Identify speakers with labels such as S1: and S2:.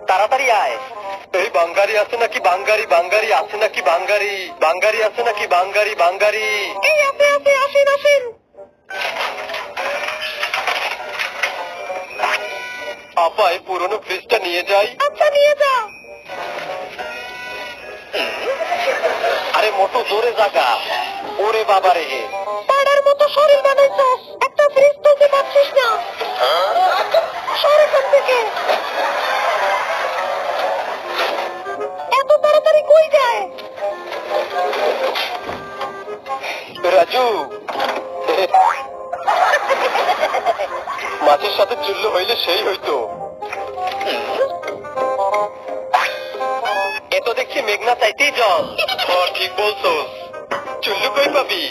S1: তাড়াতাড়ি আয়। এই বাঙ্গারি আছে নাকি বাঙ্গারি, বাঙ্গারি আছে নাকি বাঙ্গারি, বাঙ্গারি আছে নাকি বাঙ্গারি, বাঙ্গারি। এই আছে আছে, আসেন আসেন। আপা এই পুরনো ফ্রিজটা নিয়ে যাই। আচ্ছা নিয়ে যা। আরে মোটু জোরে জাগা। ওরে বাবা রে, পাড়ার মতো শরীর বানাইছস, একটা ফ্রিজ তুলতে পারছিস না। সর এখান থেকে। এত তাড়াতাড়ি কই যায়? রাজু, মাছের সাথে চুল্লু হইলে সেই হইতো। এত দেখছি মেঘনা চাইতেই জল। ঠিক বলছোস, চুল্লু কই পাবি?